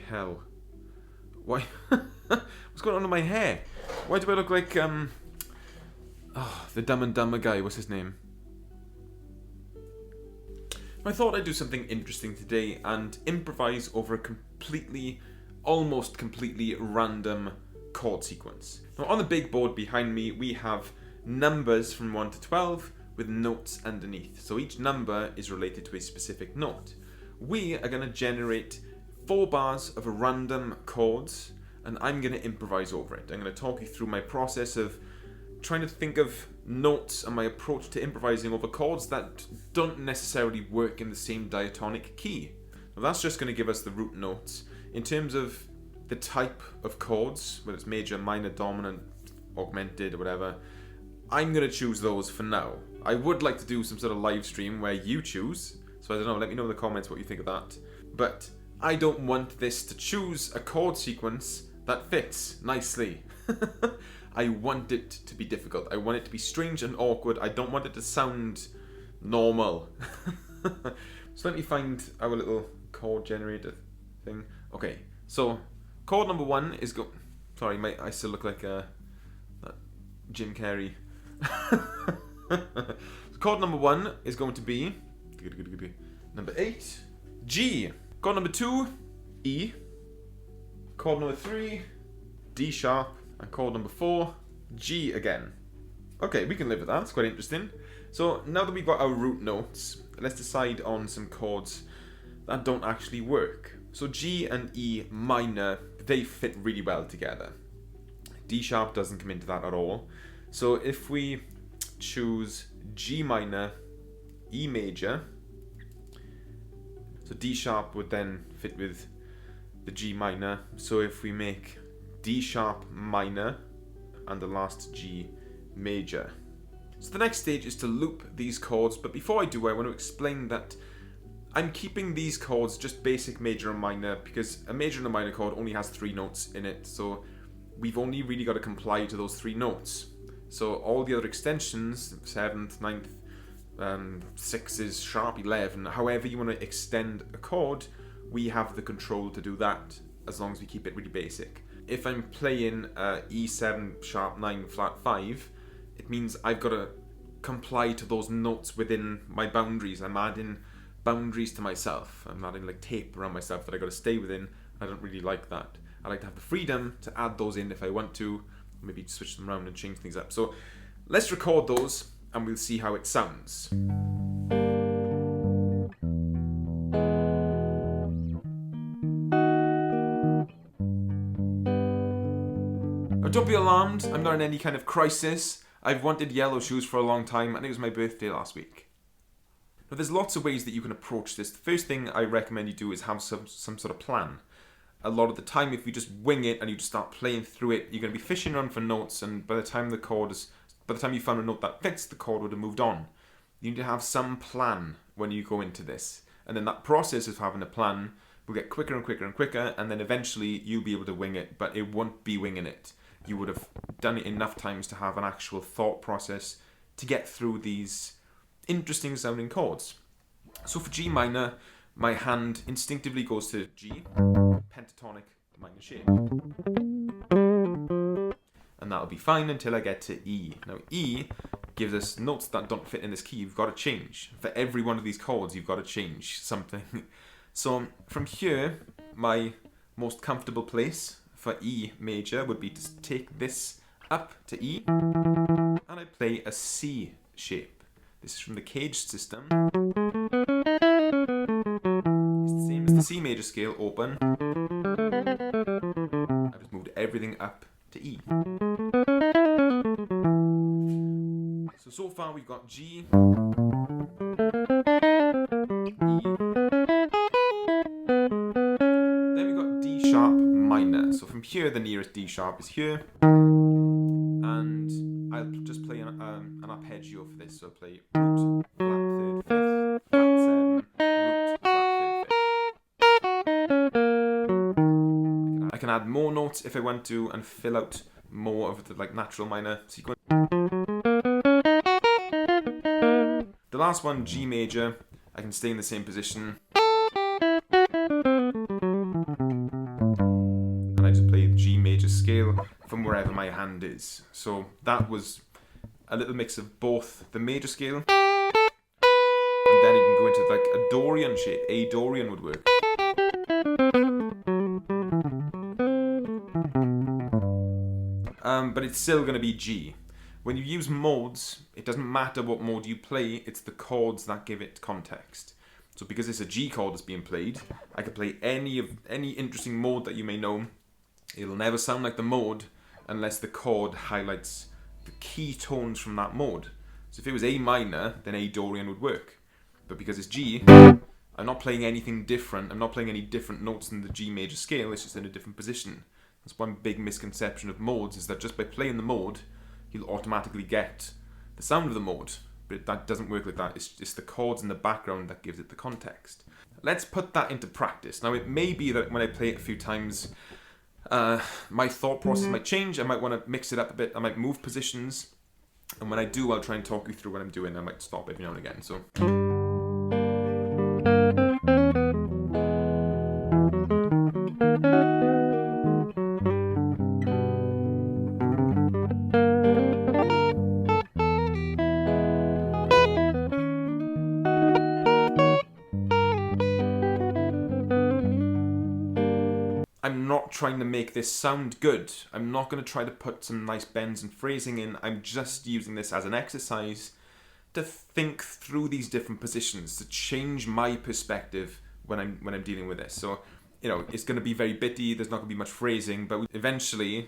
hell? Why? What's going on in my hair? Why do I look like, the Dumb and Dumber guy? What's his name? I thought I'd do something interesting today and improvise over a almost completely random chord sequence. Now on the big board behind me, we have numbers from 1 to 12 with notes underneath. So each number is related to a specific note. We are going to generate 4 bars of random chords and I'm going to improvise over it. I'm going to talk you through my process of trying to think of notes and my approach to improvising over chords that don't necessarily work in the same diatonic key. Now that's just going to give us the root notes. In terms of the type of chords, whether it's major, minor, dominant, augmented, or whatever, I'm going to choose those for now. I would like to do some sort of live stream where you choose, so I don't know, let me know in the comments what you think of that. But I don't want this to choose a chord sequence that fits nicely. I want it to be difficult. I want it to be strange and awkward. I don't want it to sound normal. So let me find our little chord generator thing. Okay, so chord number 1 is Sorry, I still look like Jim Carrey. Chord number 1 is going to be number 8, G. Chord number 2, E. Chord number 3, D sharp. And chord number 4, G again. Okay, we can live with that. It's quite interesting. So now that we've got our root notes, let's decide on some chords that don't actually work. So G and E minor, they fit really well together. D sharp doesn't come into that at all. So if we choose G minor, E major, so D sharp would then fit with the G minor. So if we make D sharp minor and the last G major. So the next stage is to loop these chords, but before I do, I want to explain that I'm keeping these chords just basic major and minor because a major and a minor chord only has 3 notes in it, so we've only really got to comply to those 3 notes. So all the other extensions, 7th, 9th, 6s, sharp 11, however you want to extend a chord, we have the control to do that as long as we keep it really basic. If I'm playing E7 sharp 9 flat 5, it means I've got to comply to those notes within my boundaries. I'm adding boundaries to myself. I'm adding like tape around myself that I got to stay within. I don't really like that. I like to have the freedom to add those in if I want to, maybe switch them around and change things up. So let's record those and we'll see how it sounds. Don't be alarmed, I'm not in any kind of crisis. I've wanted yellow shoes for a long time and it was my birthday last week. Now there's lots of ways that you can approach this. The first thing I recommend you do is have some sort of plan. A lot of the time if you just wing it and you just start playing through it, you're going to be fishing around for notes and by the time you found a note that fits, the chord would have moved on. You need to have some plan when you go into this. And then that process of having a plan will get quicker and quicker and quicker and then eventually you'll be able to wing it, but it won't be winging it. You would have done it enough times to have an actual thought process to get through these interesting sounding chords. So for G minor, my hand instinctively goes to G, pentatonic minor shape. And that'll be fine until I get to E. Now E gives us notes that don't fit in this key. You've got to change. For every one of these chords, you've got to change something. So from here, my most comfortable place for E major would be to take this up to E and I play a C shape. This is from the caged system. It's the same as the C major scale, open. I've just moved everything up to E. So far we've got G, E, then we've got D sharp minor. So from here, the nearest D sharp is here. And I'll just play an arpeggio for this. So I'll play root, flat third, fifth, flat 7, root, flat third, fifth. I can add more notes if I want to and fill out more of the natural minor sequence. The last one, G major, I can stay in the same position. wherever my hand is. So that was a little mix of both the major scale, and then you can go into like a Dorian shape. A Dorian would work. But it's still going to be G. When you use modes, it doesn't matter what mode you play, it's the chords that give it context. So because it's a G chord that's being played, I could play any interesting mode that you may know. It'll never sound like the mode unless the chord highlights the key tones from that mode. So if it was A minor, then A Dorian would work. But because it's G, I'm not playing anything different. I'm not playing any different notes in the G major scale, it's just in a different position. That's one big misconception of modes, is that just by playing the mode, you'll automatically get the sound of the mode. But that doesn't work like that. It's just the chords in the background that gives it the context. Let's put that into practice. Now, it may be that when I play it a few times, my thought process might change. I might want to mix it up a bit. I might move positions. And when I do, I'll try and talk you through what I'm doing. I might stop every now and again. So. I'm not trying to make this sound good. I'm not going to try to put some nice bends and phrasing in. I'm just using this as an exercise to think through these different positions, to change my perspective when I'm dealing with this. So, you know, it's going to be very bitty. There's not going to be much phrasing, but eventually,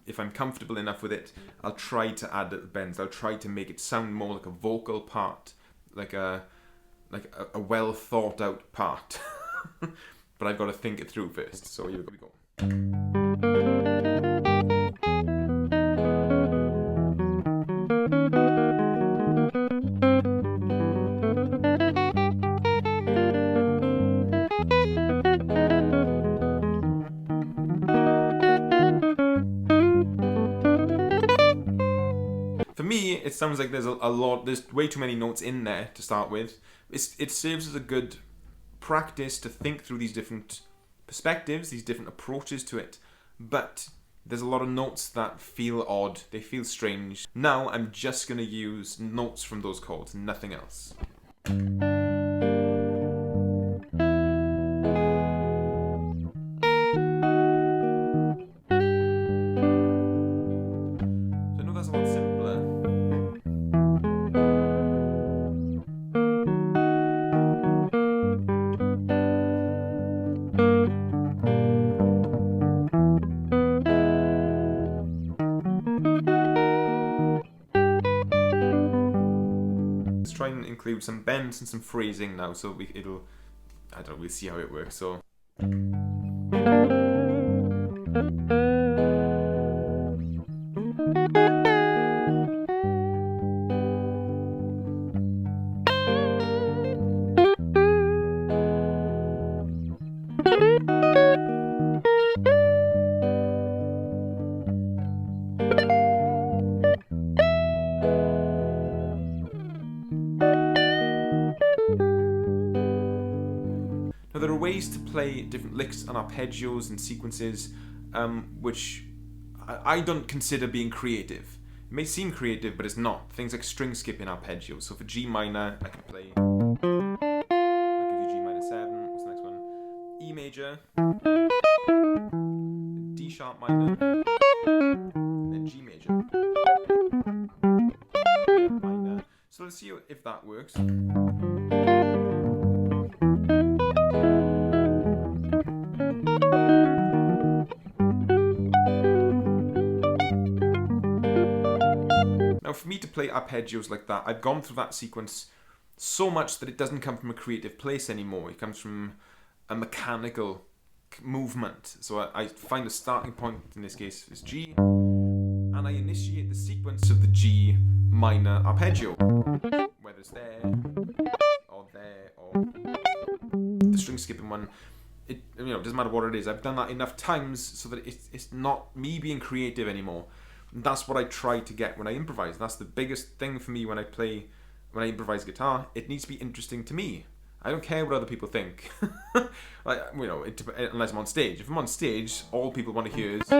if I'm comfortable enough with it, I'll try to add little bends. I'll try to make it sound more like a vocal part, like a well thought out part. But I've got to think it through first. So here we go. For me, it sounds like there's there's way too many notes in there to start with. It serves as a good practice to think through these different perspectives, these different approaches to it, but there's a lot of notes that feel odd, they feel strange. Now I'm just going to use notes from those chords, nothing else. So I know that's a lot simpler. Let's try and include some bends and some phrasing now, so we'll see how it works. So. Now there are ways to play different licks and arpeggios and sequences which I don't consider being creative. It may seem creative, but it's not. Things like string skipping arpeggios. So for G minor, I can play... I'll give you G minor 7. What's the next one? E major. D sharp minor. Then G major. Minor. So let's see if that works. Now for me to play arpeggios like that, I've gone through that sequence so much that it doesn't come from a creative place anymore. It comes from a mechanical movement. So I find the starting point, in this case, is G, and I initiate the sequence of the G minor arpeggio, whether it's there, or the string skipping one. It doesn't matter what it is. I've done that enough times so that it's not me being creative anymore. And that's what I try to get when I improvise. That's the biggest thing for me when I improvise guitar. It needs to be interesting to me. I don't care what other people think. Unless I'm on stage. If I'm on stage, all people want to hear is...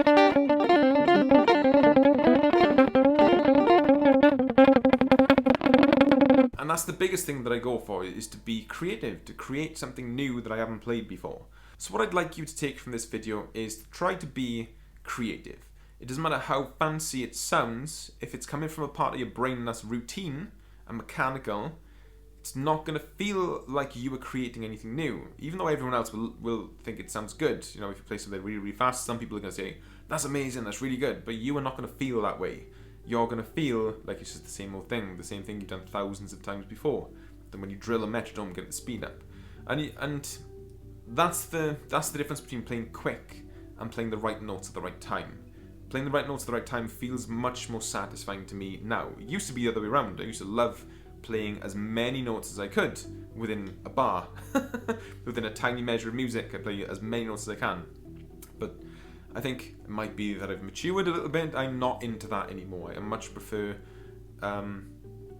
that's the biggest thing that I go for, is to be creative, to create something new that I haven't played before. So what I'd like you to take from this video is to try to be creative. It doesn't matter how fancy it sounds, if it's coming from a part of your brain that's routine and mechanical, it's not going to feel like you are creating anything new. Even though everyone else will think it sounds good. You know, if you play something really, really fast, some people are going to say, that's amazing, that's really good. But you are not going to feel that way. You're going to feel like it's just the same old thing, the same thing you've done thousands of times before. Then when you drill a metronome, get the speed up. And that's the difference between playing quick and playing the right notes at the right time. Playing the right notes at the right time feels much more satisfying to me now. It used to be the other way around. I used to love playing as many notes as I could within a bar. Within a tiny measure of music, I play as many notes as I can. But I think it might be that I've matured a little bit. I'm not into that anymore. I much prefer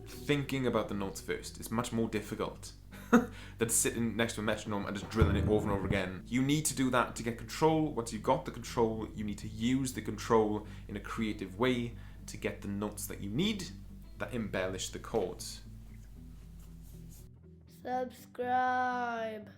thinking about the notes first. It's much more difficult than sitting next to a metronome and just drilling it over and over again. You need to do that to get control. Once you've got the control, you need to use the control in a creative way to get the notes that you need that embellish the chords. Subscribe.